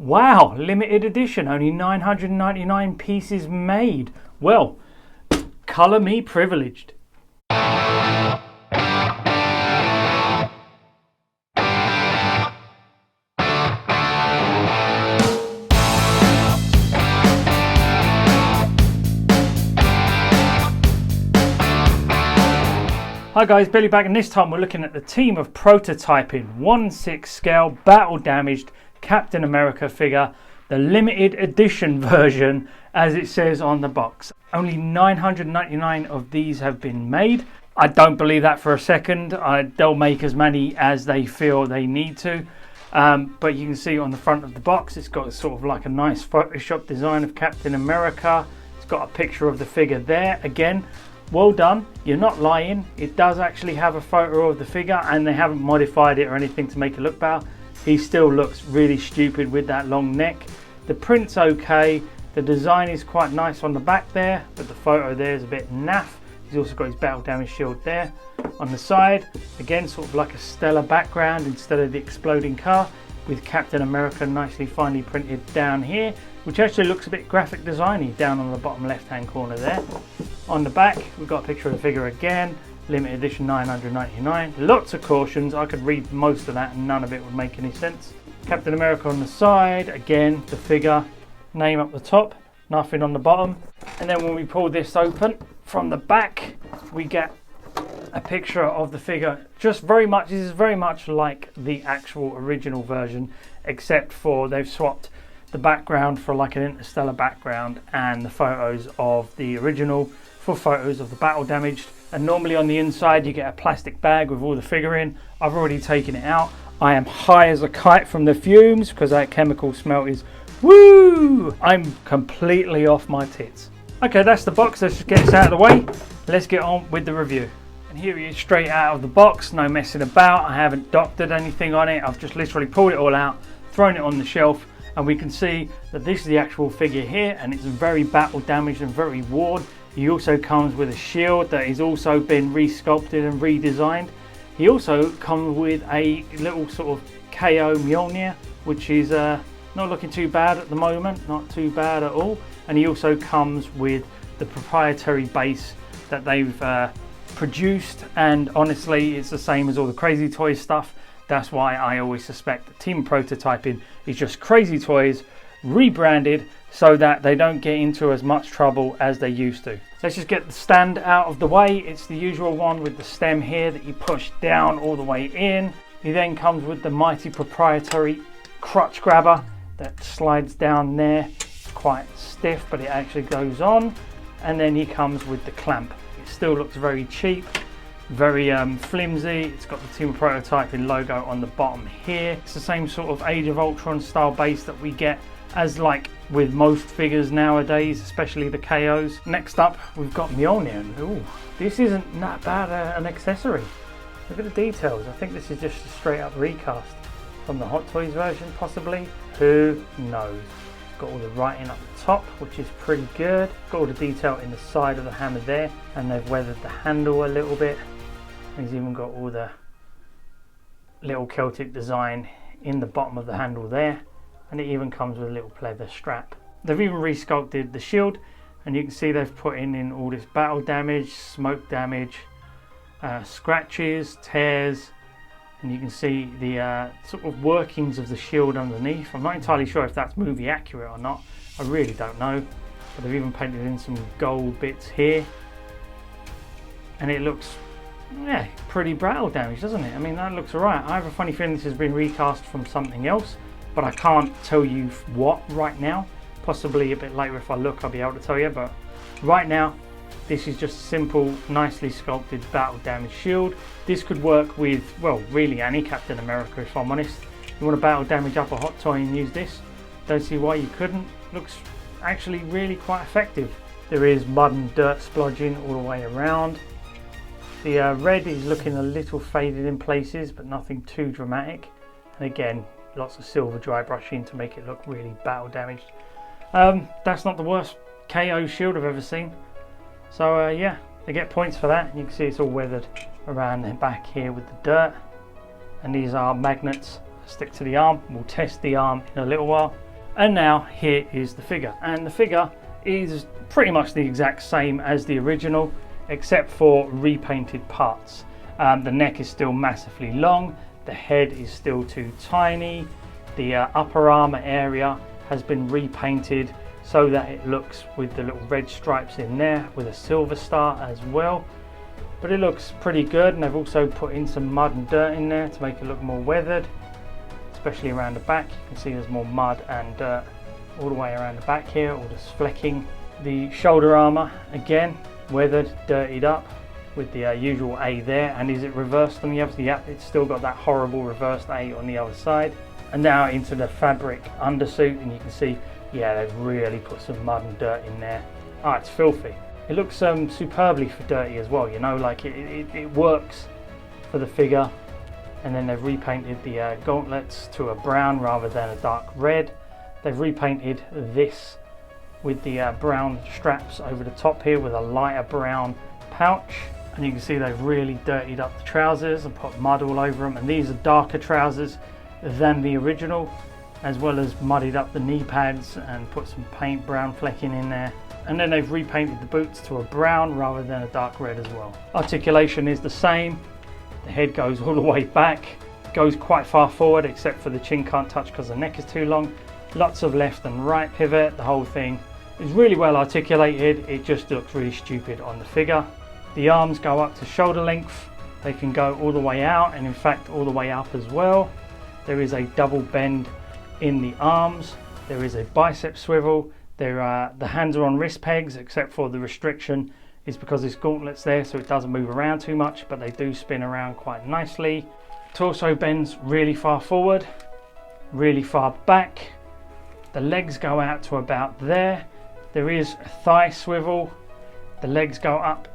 Wow, limited edition, only 999 pieces made. Well, colour me privileged. Hi guys, Billy back, and this time we're looking at the team of prototyping 1/6 scale battle damaged Captain America figure, the limited edition version as it says on the box. Only 999 of these have been made. I don't believe that for a second. They'll make as many as they feel they need to. But you can see on the front of the box it's got sort of like a nice Photoshop design of Captain America. It's got a picture of the figure there. Again, well done, you're not lying. It does actually have a photo of the figure and they haven't modified it or anything to make it look better. He still looks really stupid with that long neck. The print's okay, the design is quite nice on the back there, but the photo there is a bit naff. He's also got his battle damage shield there. On the side, again sort of like a stellar background instead of the exploding car, with Captain America nicely finely printed down here, which actually looks a bit graphic designy down on the bottom left hand corner there. On the back we've got a picture of the figure again, limited edition 999. Lots of cautions, I could read most of that and none of it would make any sense. Captain America on the side, again the figure, name up the top, nothing on the bottom. And then when we pull this open from the back we get a picture of the figure. Just very much, this is very much like the actual original version, except for they've swapped the background for like an interstellar background and the photos of the original for photos of the battle damaged. And normally on the inside you get a plastic bag with all the figure in. I've already taken it out. I am high as a kite from the fumes because that chemical smell is woo! I'm completely off my tits. Okay, that's the box. Let's just get this out of the way. Let's get on with the review. And here he is straight out of the box, no messing about. I haven't doctored anything on it. I've just literally pulled it all out, thrown it on the shelf, and we can see that this is the actual figure here, and it's very battle damaged and very worn. He also comes with a shield that has also been resculpted and redesigned. He also comes with a little sort of KO Mjolnir, which is not looking too bad at the moment, not too bad at all. And he also comes with the proprietary base that they've produced, and honestly it's the same as all the Crazy Toys stuff. That's why I always suspect that Team Prototyping is just Crazy Toys rebranded so that they don't get into as much trouble as they used to. Let's just get the stand out of the way. It's the usual one with the stem here that you push down all the way in. He then comes with the mighty proprietary crutch grabber that slides down there. It's quite stiff, but it actually goes on. And then he comes with the clamp. Still looks very cheap, very flimsy. It's got the Team Prototyping logo on the bottom here. It's the same sort of Age of Ultron style base that we get as like with most figures nowadays, especially the KOs. Next up we've got Mjolnir. Ooh, this isn't that bad an accessory. Look at the details. I think this is just a straight up recast from the Hot Toys version possibly. Who knows? Got all the writing up the top, which is pretty good. Got all the detail in the side of the hammer there, and they've weathered the handle a little bit. He's even got all the little Celtic design in the bottom of the handle there, and it even comes with a little leather strap. They've even resculpted the shield, and you can see they've put in all this battle damage, smoke damage, scratches, tears, and you can see the sort of workings of the shield underneath. I'm not entirely sure if that's movie accurate or not. I really don't know. But they've even painted in some gold bits here. And it looks, yeah, pretty battle damaged, doesn't it? I mean, that looks alright. I have a funny feeling this has been recast from something else, but I can't tell you what right now. Possibly a bit later if I look I'll be able to tell you, but right now this is just a simple, nicely sculpted battle damage shield. This could work with, well, really any Captain America if I'm honest. You want to battle damage up a hot toy and use this? Don't see why you couldn't. Looks actually really quite effective. There is mud and dirt splodging all the way around. The red is looking a little faded in places, but nothing too dramatic. And again, lots of silver dry brushing to make it look really battle damaged. That's not the worst KO shield I've ever seen. So yeah, they get points for that. You can see it's all weathered around the back here with the dirt. And these are magnets that stick to the arm. We'll test the arm in a little while. And now here is the figure, and the figure is pretty much the exact same as the original except for repainted parts. The neck is still massively long, the head is still too tiny, the upper armor area has been repainted so that it looks with the little red stripes in there with a silver star as well. But it looks pretty good, and they've also put in some mud and dirt in there to make it look more weathered, especially around the back. You can see there's more mud and dirt all the way around the back here, all this flecking. The shoulder armor, again, weathered, dirtied up with the usual A there. And is it reversed on the other? Yep, it's still got that horrible reversed A on the other side. And now into the fabric undersuit, and you can see, yeah, they've really put some mud and dirt in there. Ah, it's filthy. It looks superbly for dirty as well, you know, like it works for the figure. And then they've repainted the gauntlets to a brown rather than a dark red. They've repainted this with the brown straps over the top here with a lighter brown pouch. And you can see they've really dirtied up the trousers and put mud all over them. And these are darker trousers than the original, as well as muddied up the knee pads and put some paint brown flecking in there. And then they've repainted the boots to a brown rather than a dark red as well. Articulation is the same. The head goes all the way back, goes quite far forward except for the chin can't touch because the neck is too long. Lots of left and right pivot. The whole thing is really well articulated. It just looks really stupid on the figure. The arms go up to shoulder length. They can go all the way out, and in fact all the way up as well. There is a double bend in the arms. There is a bicep swivel. The hands are on wrist pegs, except for the restriction is because this gauntlet's there, so it doesn't move around too much, but they do spin around quite nicely. Torso bends really far forward, really far back. The legs go out to about there. There is a thigh swivel. The legs go up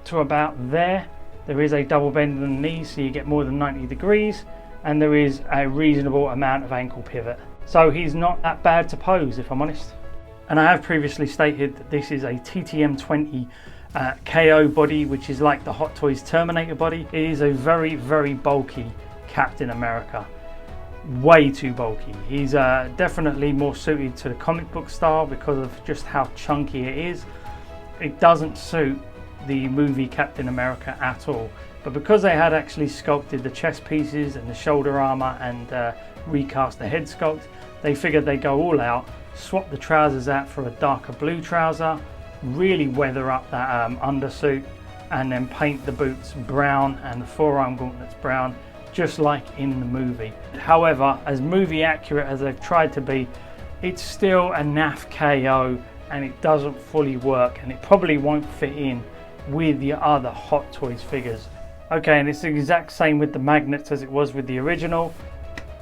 to about there. There is a double bend in the knees, so you get more than 90 degrees. And there is a reasonable amount of ankle pivot. So he's not that bad to pose, if I'm honest. And I have previously stated that this is a TTM20 KO body, which is like the Hot Toys Terminator body. It is a very, very bulky Captain America. Way too bulky. He's definitely more suited to the comic book style because of just how chunky it is. It doesn't suit the movie Captain America at all. But because they had actually sculpted the chest pieces and the shoulder armor and recast the head sculpt, they figured they'd go all out, swap the trousers out for a darker blue trouser, really weather up that undersuit, and then paint the boots brown and the forearm gauntlets brown, just like in the movie. However, as movie accurate as they've tried to be, it's still a naff KO, and it doesn't fully work, and it probably won't fit in with the other Hot Toys figures. Okay, and it's the exact same with the magnets as it was with the original.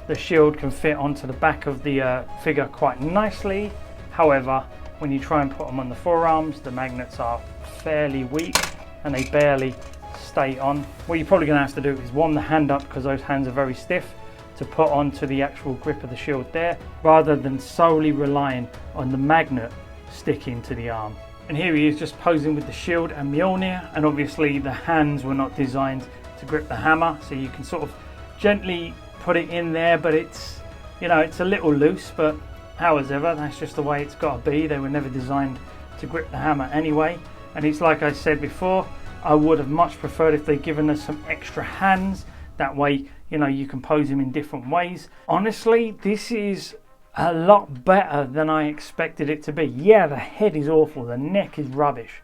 The shield can fit onto the back of the figure quite nicely. However, when you try and put them on the forearms, the magnets are fairly weak and they barely stay on. What you're probably going to have to do is warm the hand up, because those hands are very stiff, to put onto the actual grip of the shield there, rather than solely relying on the magnet sticking to the arm. And here he is just posing with the shield and Mjolnir, and obviously the hands were not designed to grip the hammer, so you can sort of gently put it in there, but it's, you know, it's a little loose, but however, that's just the way it's got to be. They were never designed to grip the hammer anyway. And it's like I said before, I would have much preferred if they'd given us some extra hands. That way, you know, you can pose him in different ways. Honestly, this is a lot better than I expected it to be. Yeah, the head is awful, the neck is rubbish,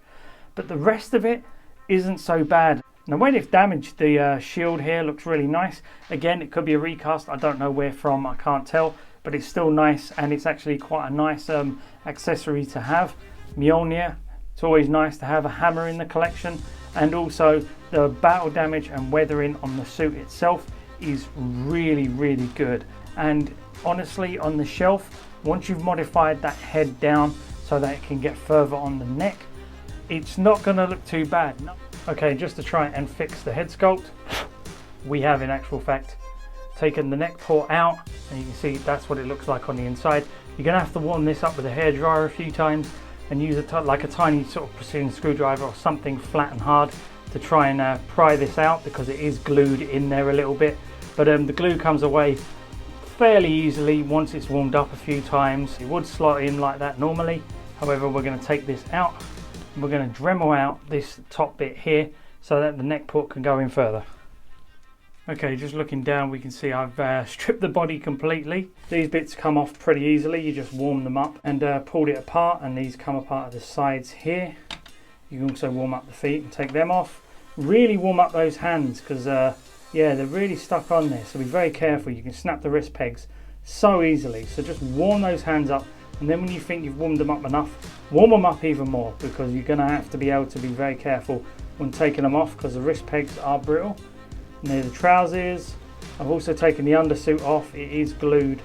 but the rest of it isn't so bad. Now, where they've damaged the shield here looks really nice. Again, it could be a recast. I don't know where from, I can't tell, but it's still nice, and it's actually quite a nice accessory to have. Mjolnir, it's always nice to have a hammer in the collection. And also the battle damage and weathering on the suit itself is really, really good. And honestly, on the shelf, once you've modified that head down so that it can get further on the neck, it's not going to look too bad. Okay, just to try and fix the head sculpt, we have in actual fact taken the neck port out, and you can see that's what it looks like on the inside. You're going to have to warm this up with a hairdryer a few times and use like a tiny sort of precision screwdriver or something flat and hard to try and pry this out, because it is glued in there a little bit. But the glue comes away fairly easily once it's warmed up a few times. It would slot in like that normally. However, we're going to take this out and we're going to Dremel out this top bit here so that the neck port can go in further. Okay, just looking down, we can see I've stripped the body completely. These bits come off pretty easily. You just warm them up and pulled it apart, and these come apart at the sides here. You can also warm up the feet and take them off. Really warm up those hands because yeah, they're really stuck on there, so be very careful. You can snap the wrist pegs so easily, so just warm those hands up, and then when you think you've warmed them up enough, warm them up even more, because you're going to have to be able to be very careful when taking them off because the wrist pegs are brittle. And there's the trousers. I've also taken the undersuit off. It is glued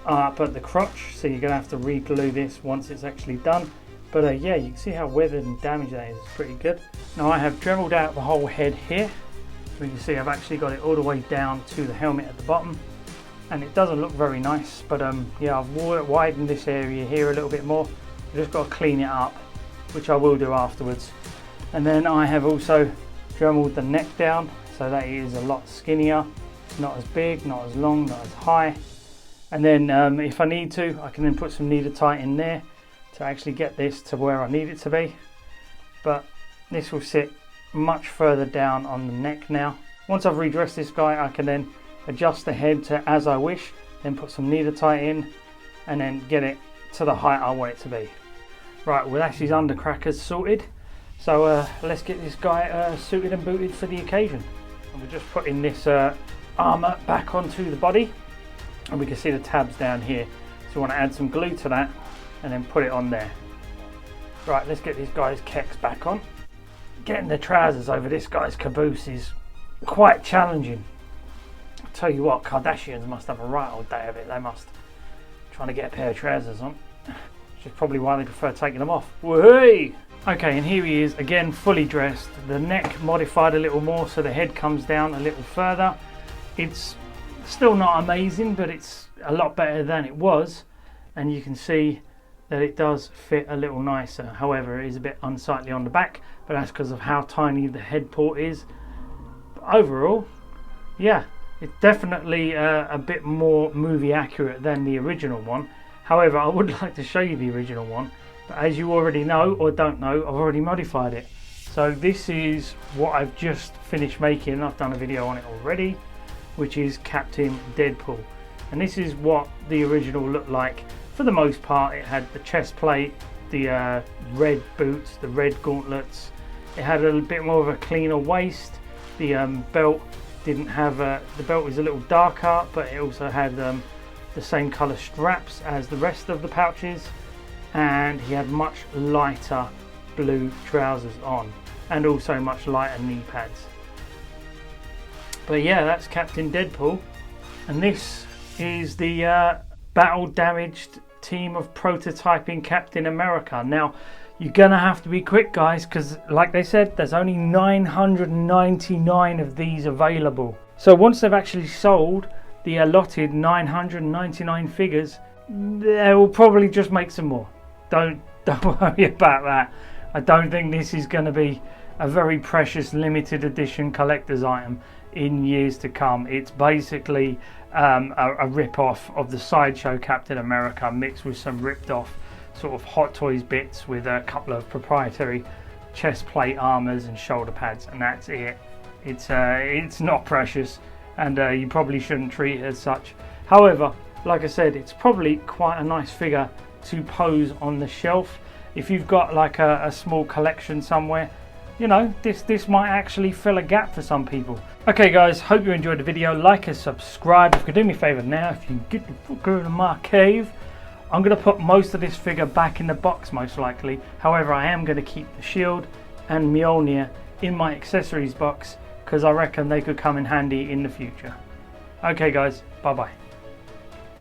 up at the crotch, so you're going to have to re-glue this once it's actually done. But yeah, you can see how weathered and damaged that is. It's pretty good. Now I have Dremeled out the whole head here. So you can see I've actually got it all the way down to the helmet at the bottom, and it doesn't look very nice. But yeah, I've widened this area here a little bit more. I've just got to clean it up, which I will do afterwards. And then I have also Dremeled the neck down, so that it is a lot skinnier. It's not as big, not as long, not as high. And then if I need to, I can then put some Kneader-Tight in there to actually get this to where I need it to be. But this will sit much further down on the neck now. Once I've redressed this guy, I can then adjust the head to as I wish, then put some Kneader-Tight in, and then get it to the height I want it to be. Right, well that's his undercrackers sorted. So let's get this guy suited and booted for the occasion. And we're just putting this armour back onto the body, and we can see the tabs down here. So we want to add some glue to that and then put it on there. Right, let's get this guy's kecks back on. Getting the trousers over this guy's caboose is quite challenging. I'll tell you what, Kardashians must have a right old day of it. They must. Trying to get a pair of trousers on. Which is probably why they prefer taking them off. Woohoo! Okay, and here he is again, fully dressed. The neck modified a little more so the head comes down a little further. It's still not amazing, but it's a lot better than it was. And you can see that it does fit a little nicer. However, it is a bit unsightly on the back, but that's because of how tiny the head port is. But overall, yeah, it's definitely a bit more movie accurate than the original one. However, I would like to show you the original one, but as you already know or don't know, I've already modified it. So this is what I've just finished making. I've done a video on it already, which is Captain Deadpool. And this is what the original looked like. For the most part, it had the chest plate, the red boots, the red gauntlets. It had a bit more of a cleaner waist. The belt didn't have the belt was a little darker, but it also had the same colour straps as the rest of the pouches. And he had much lighter blue trousers on, and also much lighter knee pads. But yeah, that's Captain Deadpool, and this is the battle damaged team of prototyping Captain America. Now you're gonna have to be quick, guys, because like they said, there's only 999 of these available. So once they've actually sold the allotted 999 figures, they will probably just make some more. Don't worry about that. I don't think this is going to be a very precious limited edition collector's item in years to come. It's basically a rip-off of the Sideshow Captain America mixed with some ripped off sort of Hot Toys bits with a couple of proprietary chest plate armors and shoulder pads, and that's it. It's not precious, and you probably shouldn't treat it as such. However, like I said, it's probably quite a nice figure to pose on the shelf. If you've got like a small collection somewhere, you know, this might actually fill a gap for some people. Okay guys, hope you enjoyed the video. Like and subscribe. If you could do me a favour now, if you get the fuck out of my cave. I'm going to put most of this figure back in the box most likely. However, I am going to keep the shield and Mjolnir in my accessories box because I reckon they could come in handy in the future. Okay guys, bye bye.